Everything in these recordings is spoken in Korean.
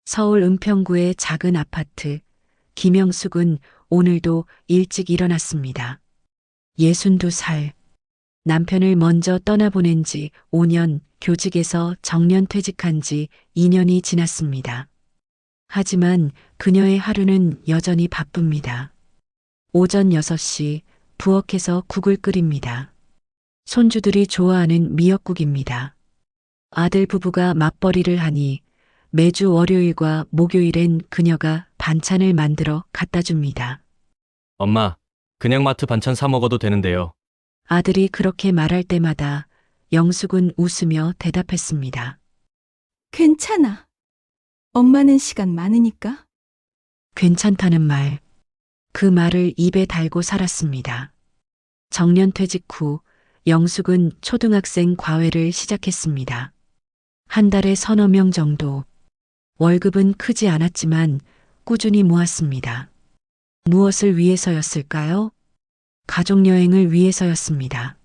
서울 은평구의 작은 아파트. 김영숙은 오늘도 일찍 일어났습니다. 62살. 남편을 먼저 떠나보낸 지 5년, 교직에서 정년퇴직한 지 2년이 지났습니다. 하지만 그녀의 하루는 여전히 바쁩니다. 오전 6시 부엌에서 국을 끓입니다. 손주들이 좋아하는 미역국입니다. 아들 부부가 맞벌이를 하니 매주 월요일과 목요일엔 그녀가 반찬을 만들어 갖다 줍니다. 엄마, 그냥 마트 반찬 사 먹어도 되는데요. 아들이 그렇게 말할 때마다 영숙은 웃으며 대답했습니다. 괜찮아. 엄마는 시간 많으니까. 괜찮다는 말. 그 말을 입에 달고 살았습니다. 정년퇴직 후 영숙은 초등학생 과외를 시작했습니다. 한 달에 서너 명 정도. 월급은 크지 않았지만 꾸준히 모았습니다. 무엇을 위해서였을까요? 가족여행을 위해서였습니다.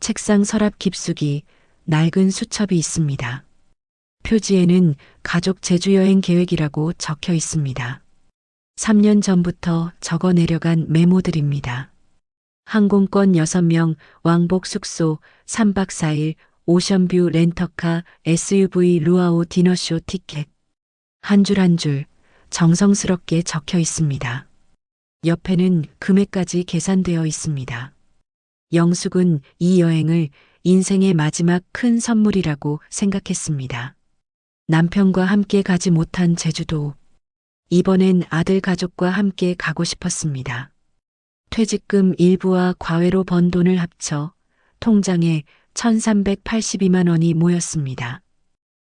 책상 서랍 깊숙이 낡은 수첩이 있습니다. 표지에는 가족 제주여행 계획이라고 적혀 있습니다. 3년 전부터 적어 내려간 메모들입니다. 항공권 6명, 왕복 숙소, 3박 4일, 오션뷰 렌터카, SUV 루아오 디너쇼 티켓. 한 줄 한 줄 정성스럽게 적혀 있습니다. 옆에는 금액까지 계산되어 있습니다. 영숙은 이 여행을 인생의 마지막 큰 선물이라고 생각했습니다. 남편과 함께 가지 못한 제주도. 이번엔 아들 가족과 함께 가고 싶었습니다. 퇴직금 일부와 과외로 번 돈을 합쳐 통장에 1,382만 원이 모였습니다.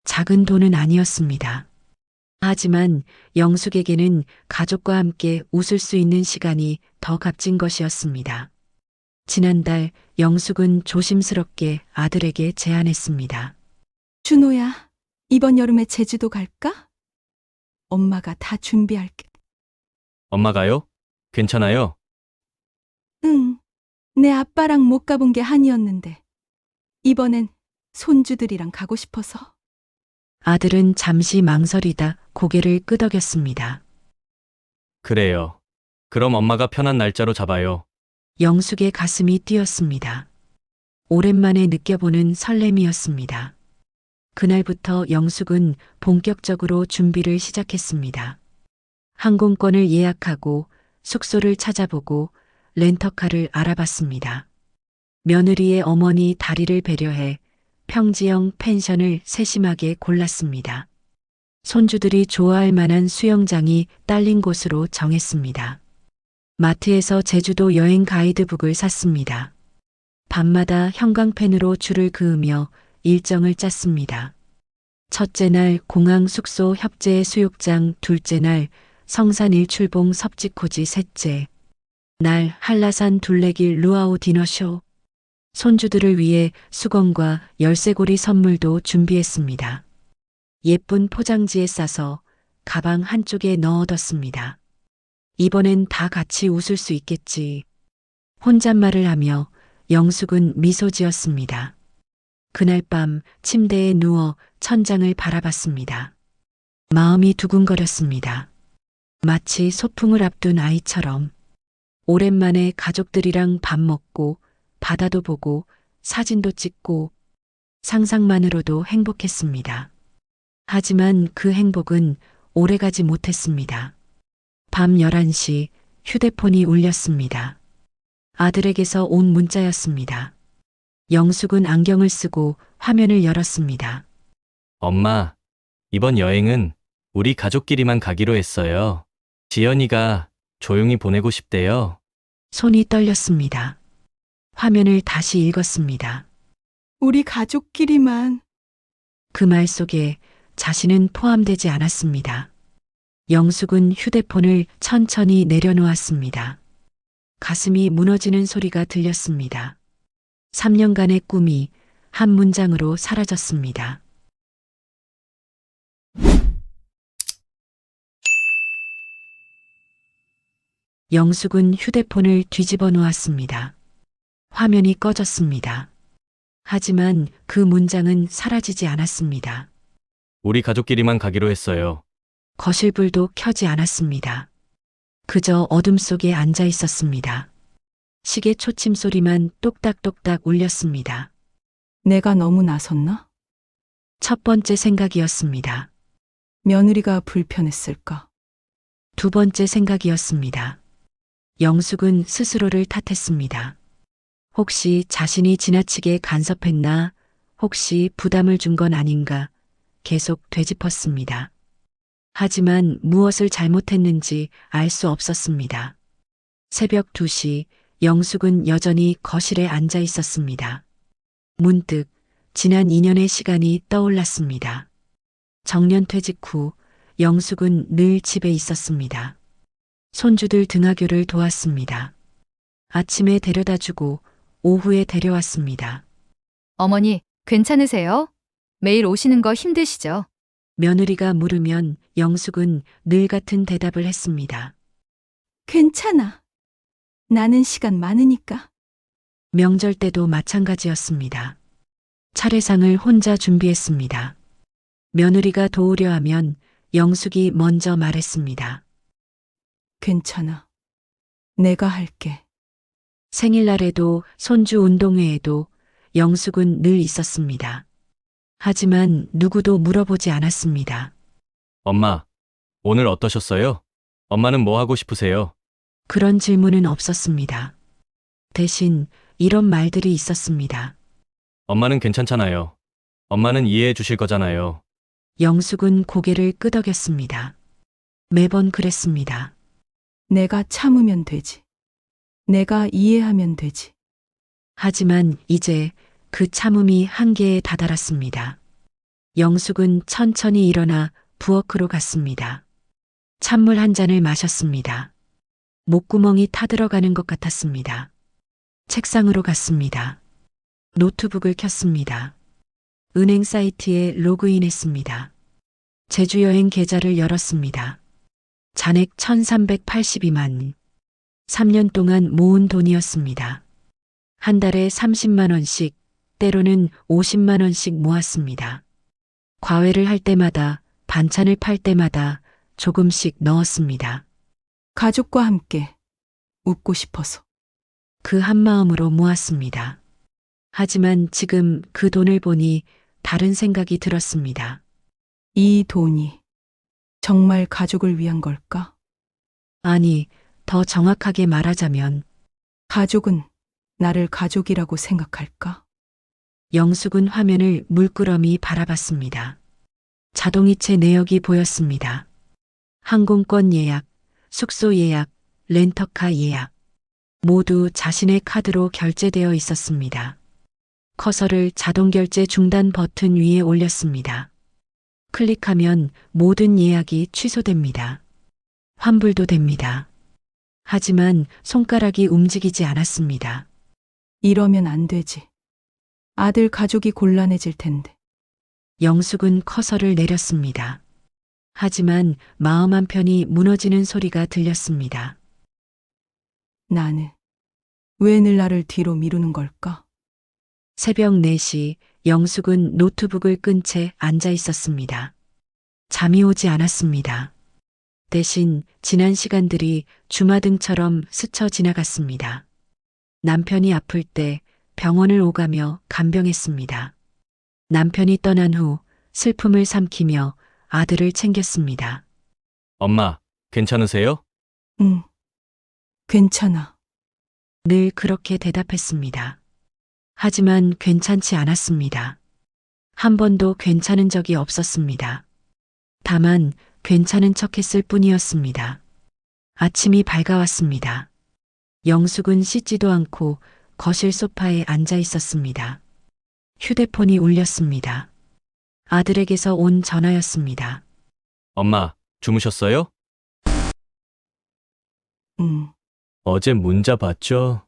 작은 돈은 아니었습니다. 하지만 영숙에게는 가족과 함께 웃을 수 있는 시간이 더 값진 것이었습니다. 지난달 영숙은 조심스럽게 아들에게 제안했습니다. 준호야, 이번 여름에 제주도 갈까? 엄마가 다 준비할게. 엄마가요? 괜찮아요? 응. 내 아빠랑 못 가본 게 한이었는데. 이번엔 손주들이랑 가고 싶어서. 아들은 잠시 망설이다 고개를 끄덕였습니다. 그래요. 그럼 엄마가 편한 날짜로 잡아요. 영숙의 가슴이 뛰었습니다. 오랜만에 느껴보는 설렘이었습니다. 그날부터 영숙은 본격적으로 준비를 시작했습니다. 항공권을 예약하고 숙소를 찾아보고 렌터카를 알아봤습니다. 며느리의 어머니 다리를 배려해 평지형 펜션을 세심하게 골랐습니다. 손주들이 좋아할 만한 수영장이 딸린 곳으로 정했습니다. 마트에서 제주도 여행 가이드북을 샀습니다. 밤마다 형광펜으로 줄을 그으며 일정을 짰습니다. 첫째 날 공항 숙소 협재 수욕장, 둘째 날 성산 일출봉 섭지코지, 셋째 날 한라산 둘레길 루아우 디너쇼. 손주들을 위해 수건과 열쇠고리 선물도 준비했습니다. 예쁜 포장지에 싸서 가방 한쪽에 넣어뒀습니다. 이번엔 다 같이 웃을 수 있겠지. 혼잣말을 하며 영숙은 미소 지었습니다. 그날 밤 침대에 누워 천장을 바라봤습니다. 마음이 두근거렸습니다. 마치 소풍을 앞둔 아이처럼. 오랜만에 가족들이랑 밥 먹고 바다도 보고 사진도 찍고 상상만으로도 행복했습니다. 하지만 그 행복은 오래가지 못했습니다. 밤 11시 휴대폰이 울렸습니다. 아들에게서 온 문자였습니다. 영숙은 안경을 쓰고 화면을 열었습니다. 엄마, 이번 여행은 우리 가족끼리만 가기로 했어요. 지연이가 조용히 보내고 싶대요. 손이 떨렸습니다. 화면을 다시 읽었습니다. 우리 가족끼리만. 그 말 속에 자신은 포함되지 않았습니다. 영숙은 휴대폰을 천천히 내려놓았습니다. 가슴이 무너지는 소리가 들렸습니다. 3년간의 꿈이 한 문장으로 사라졌습니다. 영숙은 휴대폰을 뒤집어 놓았습니다. 화면이 꺼졌습니다. 하지만 그 문장은 사라지지 않았습니다. 우리 가족끼리만 가기로 했어요. 거실 불도 켜지 않았습니다. 그저 어둠 속에 앉아 있었습니다. 시계 초침 소리만 똑딱똑딱 울렸습니다. 내가 너무 나섰나? 첫 번째 생각이었습니다. 며느리가 불편했을까? 두 번째 생각이었습니다. 영숙은 스스로를 탓했습니다. 혹시 자신이 지나치게 간섭했나? 혹시 부담을 준 건 아닌가? 계속 되짚었습니다. 하지만 무엇을 잘못했는지 알 수 없었습니다. 새벽 2시 영숙은 여전히 거실에 앉아 있었습니다. 문득 지난 2년의 시간이 떠올랐습니다. 정년 퇴직 후 영숙은 늘 집에 있었습니다. 손주들 등하교를 도왔습니다. 아침에 데려다 주고 오후에 데려왔습니다. 어머니, 괜찮으세요? 매일 오시는 거 힘드시죠? 며느리가 물으면 영숙은 늘 같은 대답을 했습니다. 괜찮아. 나는 시간 많으니까. 명절 때도 마찬가지였습니다. 차례상을 혼자 준비했습니다. 며느리가 도우려 하면 영숙이 먼저 말했습니다. 괜찮아. 내가 할게. 생일날에도 손주 운동회에도 영숙은 늘 있었습니다. 하지만 누구도 물어보지 않았습니다. 엄마, 오늘 어떠셨어요? 엄마는 뭐 하고 싶으세요? 그런 질문은 없었습니다. 대신 이런 말들이 있었습니다. 엄마는 괜찮잖아요. 엄마는 이해해 주실 거잖아요. 영숙은 고개를 끄덕였습니다. 매번 그랬습니다. 내가 참으면 되지. 내가 이해하면 되지. 하지만 이제 그 참음이 한계에 다다랐습니다. 영숙은 천천히 일어나 부엌으로 갔습니다. 찬물 한 잔을 마셨습니다. 목구멍이 타들어가는 것 같았습니다. 책상으로 갔습니다. 노트북을 켰습니다. 은행 사이트에 로그인했습니다. 제주 여행 계좌를 열었습니다. 잔액 1382만. 3년 동안 모은 돈이었습니다. 한 달에 30만 원씩, 때로는 50만 원씩 모았습니다. 과외를 할 때마다, 반찬을 팔 때마다 조금씩 넣었습니다. 가족과 함께 웃고 싶어서. 그 한마음으로 모았습니다. 하지만 지금 그 돈을 보니 다른 생각이 들었습니다. 이 돈이 정말 가족을 위한 걸까? 아니, 더 정확하게 말하자면 가족은 나를 가족이라고 생각할까? 영숙은 화면을 물끄러미 바라봤습니다. 자동이체 내역이 보였습니다. 항공권 예약, 숙소 예약, 렌터카 예약. 모두 자신의 카드로 결제되어 있었습니다. 커서를 자동결제 중단 버튼 위에 올렸습니다. 클릭하면 모든 예약이 취소됩니다. 환불도 됩니다. 하지만 손가락이 움직이지 않았습니다. 이러면 안 되지. 아들 가족이 곤란해질 텐데. 영숙은 커서를 내렸습니다. 하지만 마음 한편이 무너지는 소리가 들렸습니다. 나는 왜 늘 나를 뒤로 미루는 걸까? 새벽 4시 영숙은 노트북을 끈 채 앉아 있었습니다. 잠이 오지 않았습니다. 대신 지난 시간들이 주마등처럼 스쳐 지나갔습니다. 남편이 아플 때 병원을 오가며 간병했습니다. 남편이 떠난 후 슬픔을 삼키며 아들을 챙겼습니다. 엄마, 괜찮으세요? 응. 괜찮아. 늘 그렇게 대답했습니다. 하지만 괜찮지 않았습니다. 한 번도 괜찮은 적이 없었습니다. 다만 괜찮은 척 했을 뿐이었습니다. 아침이 밝아왔습니다. 영숙은 씻지도 않고 거실 소파에 앉아 있었습니다. 휴대폰이 울렸습니다. 아들에게서 온 전화였습니다. 엄마, 주무셨어요? 응. 어제 문자 봤죠?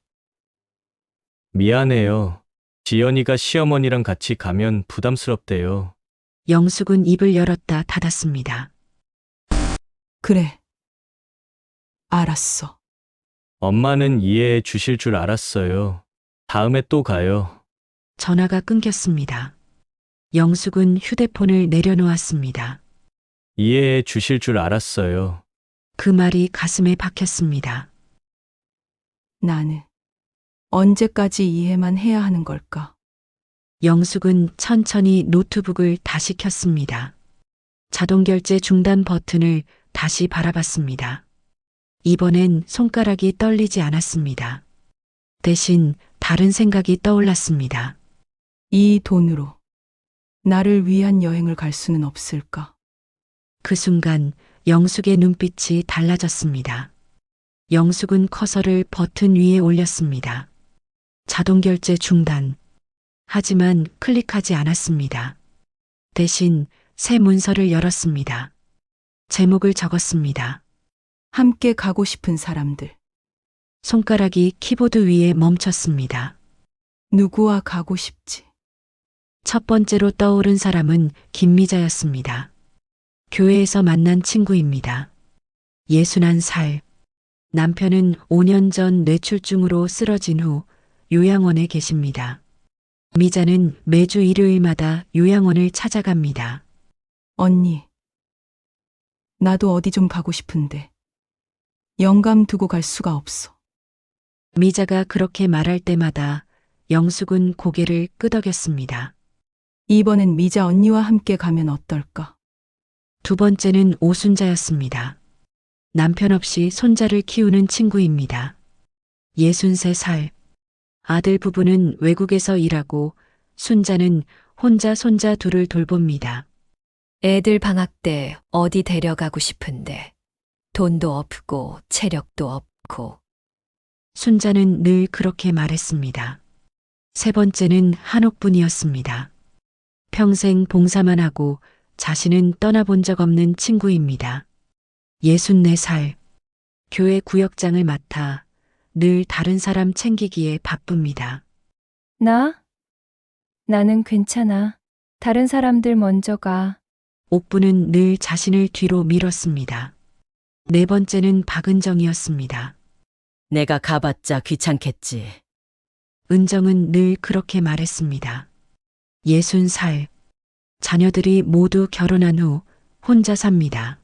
미안해요. 지연이가 시어머니랑 같이 가면 부담스럽대요. 영숙은 입을 열었다 닫았습니다. 그래. 알았어. 엄마는 이해해 주실 줄 알았어요. 다음에 또 가요. 전화가 끊겼습니다. 영숙은 휴대폰을 내려놓았습니다. 이해해 주실 줄 알았어요. 그 말이 가슴에 박혔습니다. 나는 언제까지 이해만 해야 하는 걸까? 영숙은 천천히 노트북을 다시 켰습니다. 자동 결제 중단 버튼을 다시 바라봤습니다. 이번엔 손가락이 떨리지 않았습니다. 대신 다른 생각이 떠올랐습니다. 이 돈으로 나를 위한 여행을 갈 수는 없을까? 그 순간 영숙의 눈빛이 달라졌습니다. 영숙은 커서를 버튼 위에 올렸습니다. 자동 결제 중단. 하지만 클릭하지 않았습니다. 대신 새 문서를 열었습니다. 제목을 적었습니다. 함께 가고 싶은 사람들. 손가락이 키보드 위에 멈췄습니다. 누구와 가고 싶지? 첫 번째로 떠오른 사람은 김미자였습니다. 교회에서 만난 친구입니다. 61살. 남편은 5년 전 뇌출중으로 쓰러진 후 요양원에 계십니다. 미자는 매주 일요일마다 요양원을 찾아갑니다. 언니. 나도 어디 좀 가고 싶은데. 영감 두고 갈 수가 없어. 미자가 그렇게 말할 때마다 영숙은 고개를 끄덕였습니다. 이번엔 미자 언니와 함께 가면 어떨까? 두 번째는 오순자였습니다. 남편 없이 손자를 키우는 친구입니다. 63살. 아들 부부는 외국에서 일하고 순자는 혼자 손자 둘을 돌봅니다. 애들 방학 때 어디 데려가고 싶은데 돈도 없고 체력도 없고. 순자는 늘 그렇게 말했습니다. 세 번째는 한옥분이었습니다. 평생 봉사만 하고 자신은 떠나본 적 없는 친구입니다. 64살. 교회 구역장을 맡아 늘 다른 사람 챙기기에 바쁩니다. 나는 괜찮아. 다른 사람들 먼저 가. 옥부는 늘 자신을 뒤로 밀었습니다. 네 번째는 박은정이었습니다. 내가 가봤자 귀찮겠지. 은정은 늘 그렇게 말했습니다. 60살. 자녀들이 모두 결혼한 후 혼자 삽니다.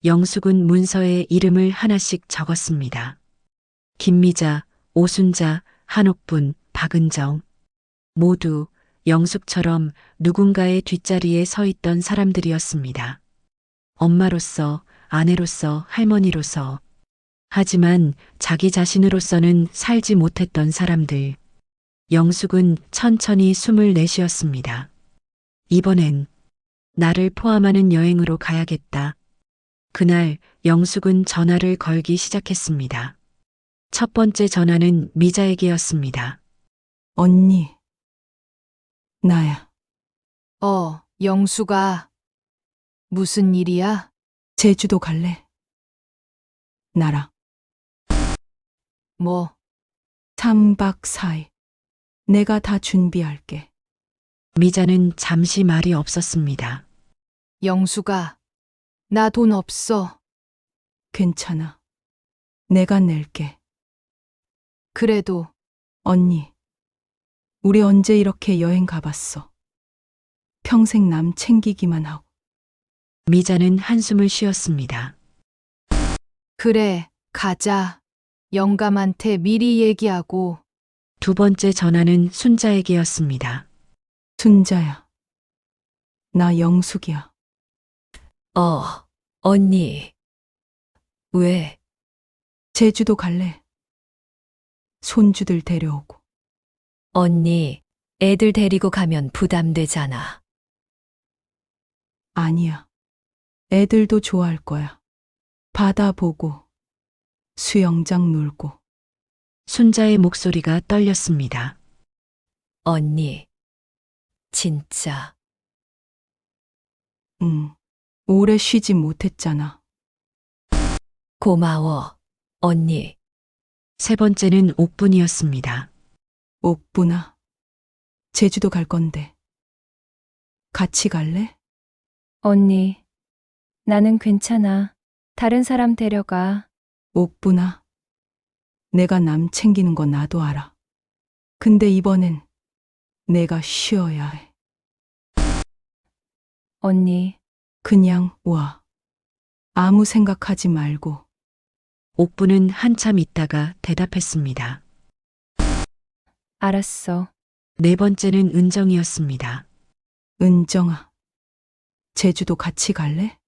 영숙은 문서에 이름을 하나씩 적었습니다. 김미자, 오순자, 한옥분, 박은정. 모두 영숙처럼 누군가의 뒷자리에 서 있던 사람들이었습니다. 엄마로서, 아내로서, 할머니로서. 하지만 자기 자신으로서는 살지 못했던 사람들. 영숙은 천천히 숨을 내쉬었습니다. 이번엔 나를 포함하는 여행으로 가야겠다. 그날 영숙은 전화를 걸기 시작했습니다. 첫 번째 전화는 미자에게였습니다. 언니. 나야. 영수가. 무슨 일이야? 제주도 갈래? 나랑. 뭐, 3박 4일. 내가 다 준비할게. 미자는 잠시 말이 없었습니다. 영수가. 나 돈 없어. 괜찮아. 내가 낼게. 그래도 언니. 우리 언제 이렇게 여행 가봤어? 평생 남 챙기기만 하고. 미자는 한숨을 쉬었습니다. 그래, 가자. 영감한테 미리 얘기하고. 두 번째 전화는 순자에게였습니다. 순자야. 나 영숙이야. 언니. 왜? 제주도 갈래? 손주들 데려오고. 언니, 애들 데리고 가면 부담되잖아. 아니야. 애들도 좋아할 거야. 바다 보고, 수영장 놀고. 순자의 목소리가 떨렸습니다. 언니, 진짜. 오래 쉬지 못했잖아. 고마워, 언니. 세 번째는 옥분이었습니다. 옥부나. 제주도 갈 건데. 같이 갈래? 언니. 나는 괜찮아. 다른 사람 데려가. 옥부나. 내가 남 챙기는 거 나도 알아. 근데 이번엔 내가 쉬어야 해. 언니. 그냥 와. 아무 생각하지 말고. 옥부는 한참 있다가 대답했습니다. 알았어. 네 번째는 은정이었습니다. 은정아. 제주도 같이 갈래?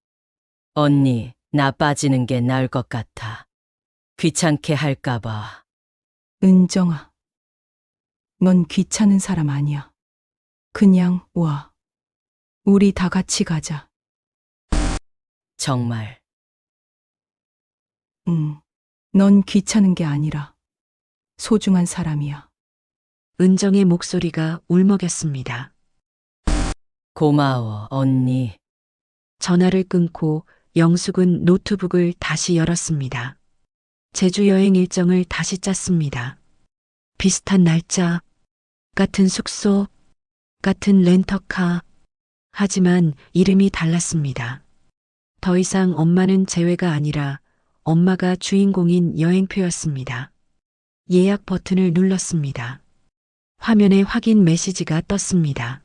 언니, 나 빠지는 게 나을 것 같아. 귀찮게 할까봐. 은정아. 넌 귀찮은 사람 아니야. 그냥 와. 우리 다 같이 가자. 정말. 응. 넌 귀찮은 게 아니라 소중한 사람이야. 은정의 목소리가 울먹였습니다. 고마워, 언니. 전화를 끊고 영숙은 노트북을 다시 열었습니다. 제주 여행 일정을 다시 짰습니다. 비슷한 날짜, 같은 숙소, 같은 렌터카. 하지만 이름이 달랐습니다. 더 이상 엄마는 재회가 아니라 엄마가 주인공인 여행표였습니다. 예약 버튼을 눌렀습니다. 화면에 확인 메시지가 떴습니다.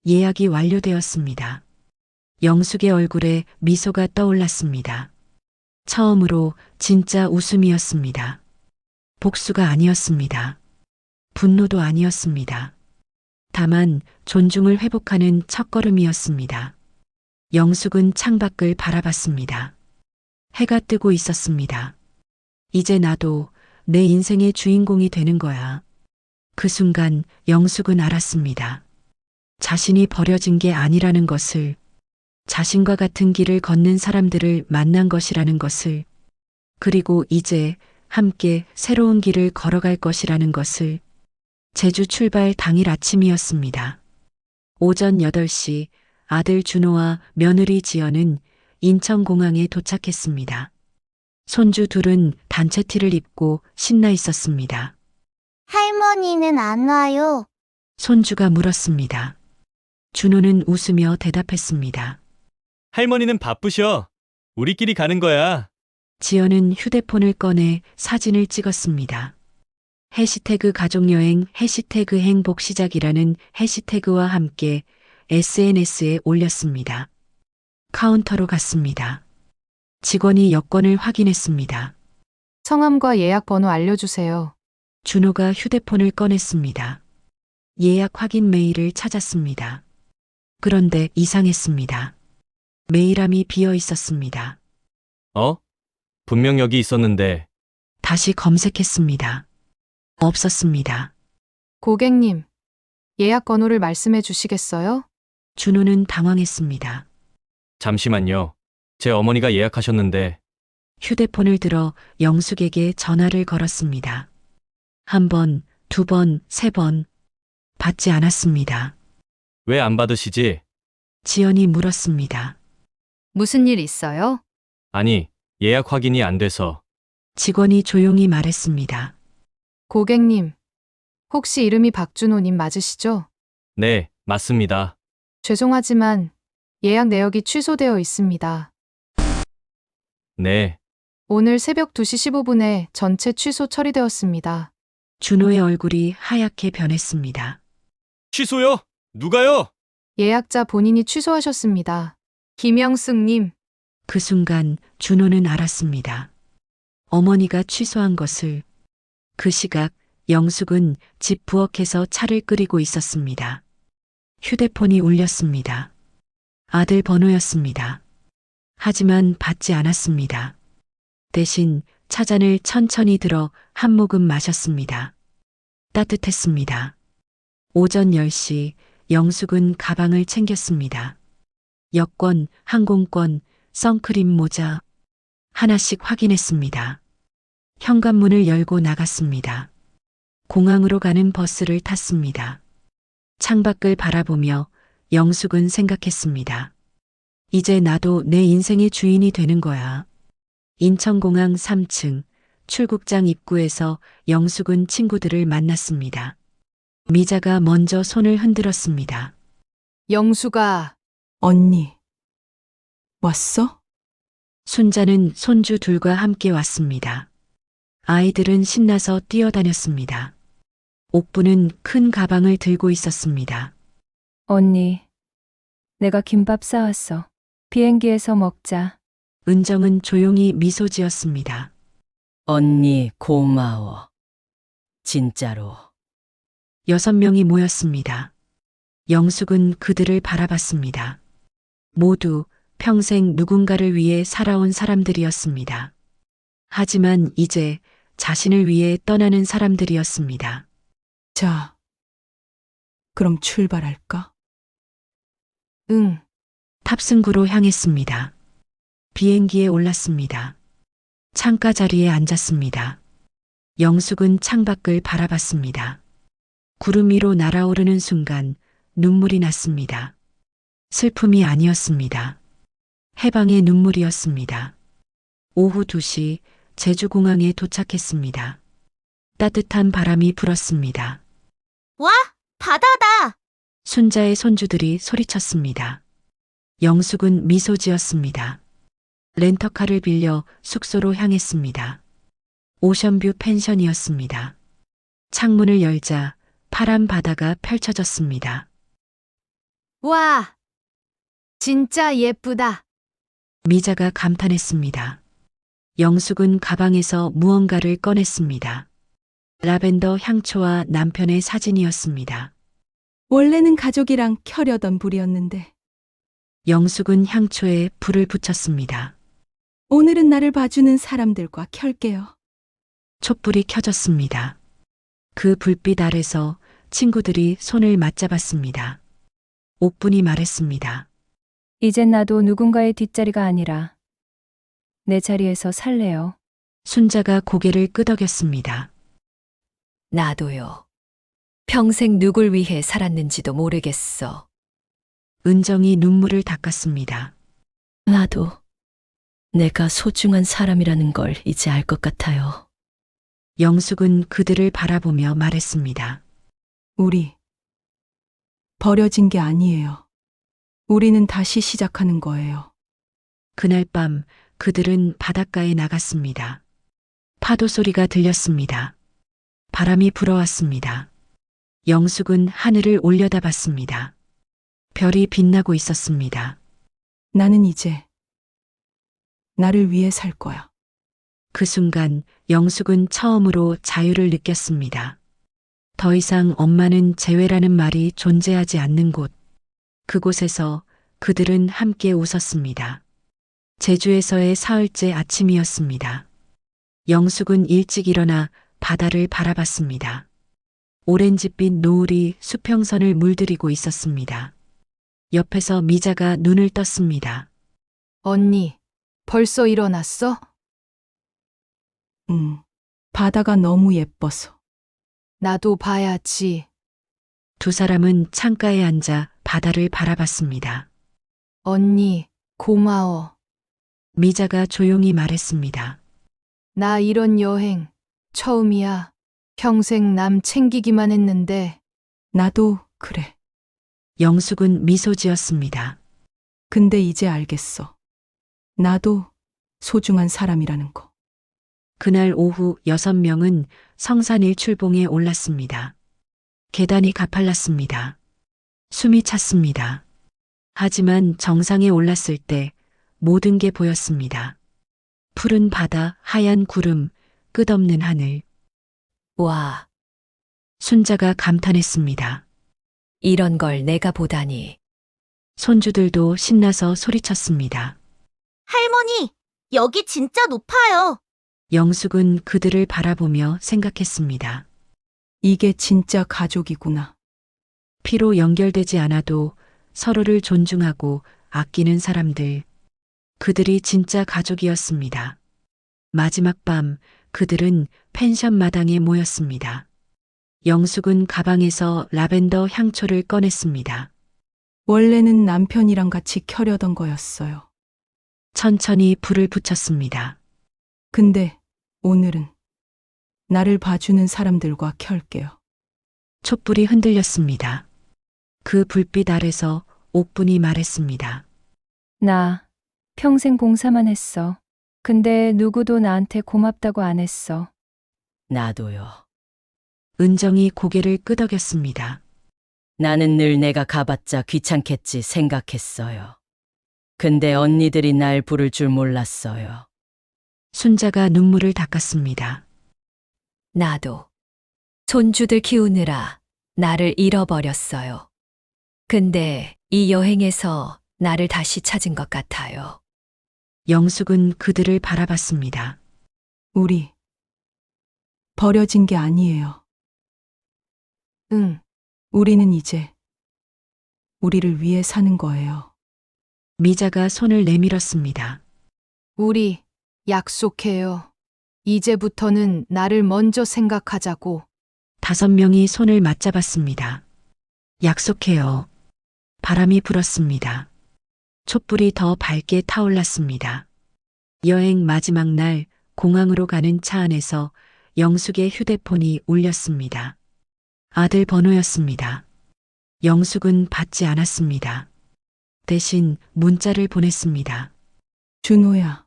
예약이 완료되었습니다. 영숙의 얼굴에 미소가 떠올랐습니다. 처음으로 진짜 웃음이었습니다. 복수가 아니었습니다. 분노도 아니었습니다. 다만 존중을 회복하는 첫걸음이었습니다. 영숙은 창밖을 바라봤습니다. 해가 뜨고 있었습니다. 이제 나도 내 인생의 주인공이 되는 거야. 그 순간 영숙은 알았습니다. 자신이 버려진 게 아니라는 것을, 자신과 같은 길을 걷는 사람들을 만난 것이라는 것을, 그리고 이제 함께 새로운 길을 걸어갈 것이라는 것을. 제주 출발 당일 아침이었습니다. 오전 8시 아들 준호와 며느리 지연은 인천공항에 도착했습니다. 손주 둘은 단체 티를 입고 신나 있었습니다. 할머니는 안 와요. 손주가 물었습니다. 준호는 웃으며 대답했습니다. 할머니는 바쁘셔. 우리끼리 가는 거야. 지연은 휴대폰을 꺼내 사진을 찍었습니다. 해시태그 가족여행, 해시태그 행복 시작이라는 해시태그와 함께 SNS에 올렸습니다. 카운터로 갔습니다. 직원이 여권을 확인했습니다. 성함과 예약 번호 알려주세요. 준호가 휴대폰을 꺼냈습니다. 예약 확인 메일을 찾았습니다. 그런데 이상했습니다. 메일함이 비어 있었습니다. 분명 여기 있었는데. 다시 검색했습니다. 없었습니다. 고객님, 예약 번호를 말씀해 주시겠어요? 준호는 당황했습니다. 잠시만요. 제 어머니가 예약하셨는데. 휴대폰을 들어 영숙에게 전화를 걸었습니다. 한 번, 두 번, 세 번. 받지 않았습니다. 왜 안 받으시지? 지연이 물었습니다. 무슨 일 있어요? 아니, 예약 확인이 안 돼서. 직원이 조용히 말했습니다. 고객님, 혹시 이름이 박준호님 맞으시죠? 네, 맞습니다. 죄송하지만 예약 내역이 취소되어 있습니다. 네, 오늘 새벽 2시 15분에 전체 취소 처리되었습니다. 준호의 얼굴이 하얗게 변했습니다. 취소요? 누가요? 예약자 본인이 취소하셨습니다. 김영숙님, 그 순간 준호는 알았습니다. 어머니가 취소한 것을. 그 시각 영숙은 집 부엌에서 차를 끓이고 있었습니다. 휴대폰이 울렸습니다. 아들 번호였습니다. 하지만 받지 않았습니다. 대신 차잔을 천천히 들어 한 모금 마셨습니다. 따뜻했습니다. 오전 10시 영숙은 가방을 챙겼습니다. 여권, 항공권, 선크림 모자 하나씩 확인했습니다. 현관문을 열고 나갔습니다. 공항으로 가는 버스를 탔습니다. 창밖을 바라보며 영숙은 생각했습니다. 이제 나도 내 인생의 주인이 되는 거야. 인천공항 3층 출국장 입구에서 영숙은 친구들을 만났습니다. 미자가 먼저 손을 흔들었습니다. 영수가 언니. 왔어? 순자는 손주 둘과 함께 왔습니다. 아이들은 신나서 뛰어다녔습니다. 옥부는 큰 가방을 들고 있었습니다. 언니, 내가 김밥 싸왔어. 비행기에서 먹자. 은정은 조용히 미소 지었습니다. 언니, 고마워. 진짜로. 6명이 모였습니다. 영숙은 그들을 바라봤습니다. 모두 평생 누군가를 위해 살아온 사람들이었습니다. 하지만 이제 자신을 위해 떠나는 사람들이었습니다. 자, 그럼 출발할까? 응. 탑승구로 향했습니다. 비행기에 올랐습니다. 창가 자리에 앉았습니다. 영숙은 창밖을 바라봤습니다. 구름 위로 날아오르는 순간 눈물이 났습니다. 슬픔이 아니었습니다. 해방의 눈물이었습니다. 오후 2시 제주공항에 도착했습니다. 따뜻한 바람이 불었습니다. 와, 바다다! 순자의 손주들이 소리쳤습니다. 영숙은 미소 지었습니다. 렌터카를 빌려 숙소로 향했습니다. 오션뷰 펜션이었습니다. 창문을 열자 파란 바다가 펼쳐졌습니다. 와, 진짜 예쁘다. 미자가 감탄했습니다. 영숙은 가방에서 무언가를 꺼냈습니다. 라벤더 향초와 남편의 사진이었습니다. 원래는 가족이랑 켜려던 불이었는데 영숙은 향초에 불을 붙였습니다. 오늘은 나를 봐주는 사람들과 켤게요. 촛불이 켜졌습니다. 그 불빛 아래서 친구들이 손을 맞잡았습니다. 옥분이 말했습니다. 이젠 나도 누군가의 뒷자리가 아니라 내 자리에서 살래요. 순자가 고개를 끄덕였습니다. 나도요. 평생 누굴 위해 살았는지도 모르겠어. 은정이 눈물을 닦았습니다. 나도 내가 소중한 사람이라는 걸 이제 알 것 같아요. 영숙은 그들을 바라보며 말했습니다. 우리 버려진 게 아니에요. 우리는 다시 시작하는 거예요. 그날 밤 그들은 바닷가에 나갔습니다. 파도 소리가 들렸습니다. 바람이 불어왔습니다. 영숙은 하늘을 올려다봤습니다. 별이 빛나고 있었습니다. 나는 이제 나를 위해 살 거야. 그 순간 영숙은 처음으로 자유를 느꼈습니다. 더 이상 엄마는 재회라는 말이 존재하지 않는 곳. 그곳에서 그들은 함께 웃었습니다. 제주에서의 사흘째 아침이었습니다. 영숙은 일찍 일어나 바다를 바라봤습니다. 오렌지빛 노을이 수평선을 물들이고 있었습니다. 옆에서 미자가 눈을 떴습니다. 언니, 벌써 일어났어? 바다가 너무 예뻐서. 나도 봐야지. 두 사람은 창가에 앉아 바다를 바라봤습니다. 언니, 고마워. 미자가 조용히 말했습니다. 나 이런 여행 처음이야. 평생 남 챙기기만 했는데. 나도 그래. 영숙은 미소 지었습니다. 근데 이제 알겠어. 나도 소중한 사람이라는 거. 그날 오후 6명은 성산 일출봉에 올랐습니다. 계단이 가팔랐습니다. 숨이 찼습니다. 하지만 정상에 올랐을 때 모든 게 보였습니다. 푸른 바다, 하얀 구름, 끝없는 하늘. 와, 순자가 감탄했습니다. 이런 걸 내가 보다니. 손주들도 신나서 소리쳤습니다. 할머니, 여기 진짜 높아요. 영숙은 그들을 바라보며 생각했습니다. 이게 진짜 가족이구나. 피로 연결되지 않아도 서로를 존중하고 아끼는 사람들. 그들이 진짜 가족이었습니다. 마지막 밤 그들은 펜션 마당에 모였습니다. 영숙은 가방에서 라벤더 향초를 꺼냈습니다. 원래는 남편이랑 같이 켜려던 거였어요. 천천히 불을 붙였습니다. 근데 오늘은 나를 봐주는 사람들과 켤게요. 촛불이 흔들렸습니다. 그 불빛 아래서 옥분이 말했습니다. 나 평생 봉사만 했어. 근데 누구도 나한테 고맙다고 안 했어. 나도요. 은정이 고개를 끄덕였습니다. 나는 늘 내가 가봤자 귀찮겠지 생각했어요. 근데 언니들이 날 부를 줄 몰랐어요. 순자가 눈물을 닦았습니다. 나도. 손주들 키우느라 나를 잃어버렸어요. 근데 이 여행에서 나를 다시 찾은 것 같아요. 영숙은 그들을 바라봤습니다. 우리 버려진 게 아니에요. 응. 우리는 이제 우리를 위해 사는 거예요. 미자가 손을 내밀었습니다. 우리 약속해요. 이제부터는 나를 먼저 생각하자고. 5명이 손을 맞잡았습니다. 약속해요. 바람이 불었습니다. 촛불이 더 밝게 타올랐습니다. 여행 마지막 날 공항으로 가는 차 안에서 영숙의 휴대폰이 울렸습니다. 아들 번호였습니다. 영숙은 받지 않았습니다. 대신 문자를 보냈습니다. 준호야.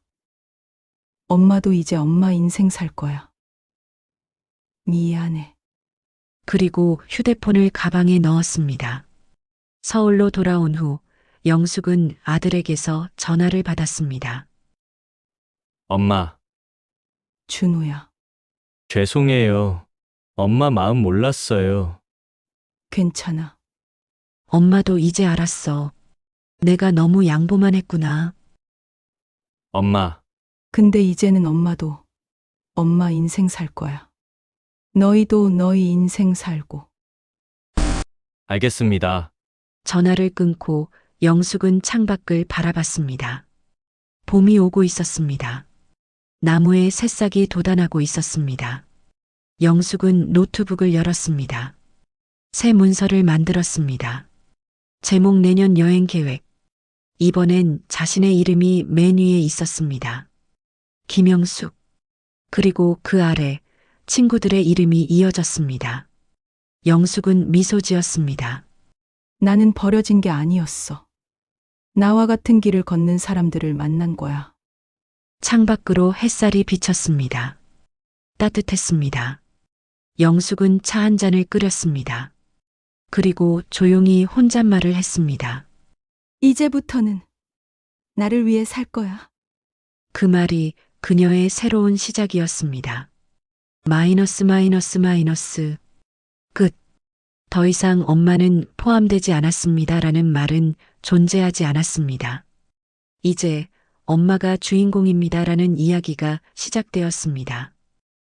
엄마도 이제 엄마 인생 살 거야. 미안해. 그리고 휴대폰을 가방에 넣었습니다. 서울로 돌아온 후 영숙은 아들에게서 전화를 받았습니다. 엄마, 준호야. 죄송해요. 엄마 마음 몰랐어요. 괜찮아. 엄마도 이제 알았어. 내가 너무 양보만 했구나. 엄마, 근데 이제는 엄마도 엄마 인생 살 거야. 너희도 너희 인생 살고. 알겠습니다. 전화를 끊고 영숙은 창밖을 바라봤습니다. 봄이 오고 있었습니다. 나무에 새싹이 돋아나고 있었습니다. 영숙은 노트북을 열었습니다. 새 문서를 만들었습니다. 제목 내년 여행 계획. 이번엔 자신의 이름이 맨 위에 있었습니다. 김영숙. 그리고 그 아래 친구들의 이름이 이어졌습니다. 영숙은 미소 지었습니다. 나는 버려진 게 아니었어. 나와 같은 길을 걷는 사람들을 만난 거야. 창밖으로 햇살이 비쳤습니다. 따뜻했습니다. 영숙은 차 한 잔을 끓였습니다. 그리고 조용히 혼잣말을 했습니다. 이제부터는 나를 위해 살 거야. 그 말이 그녀의 새로운 시작이었습니다. 마이너스. 끝. 더 이상 엄마는 포함되지 않았습니다라는 말은 존재하지 않았습니다. 이제 엄마가 주인공입니다라는 이야기가 시작되었습니다.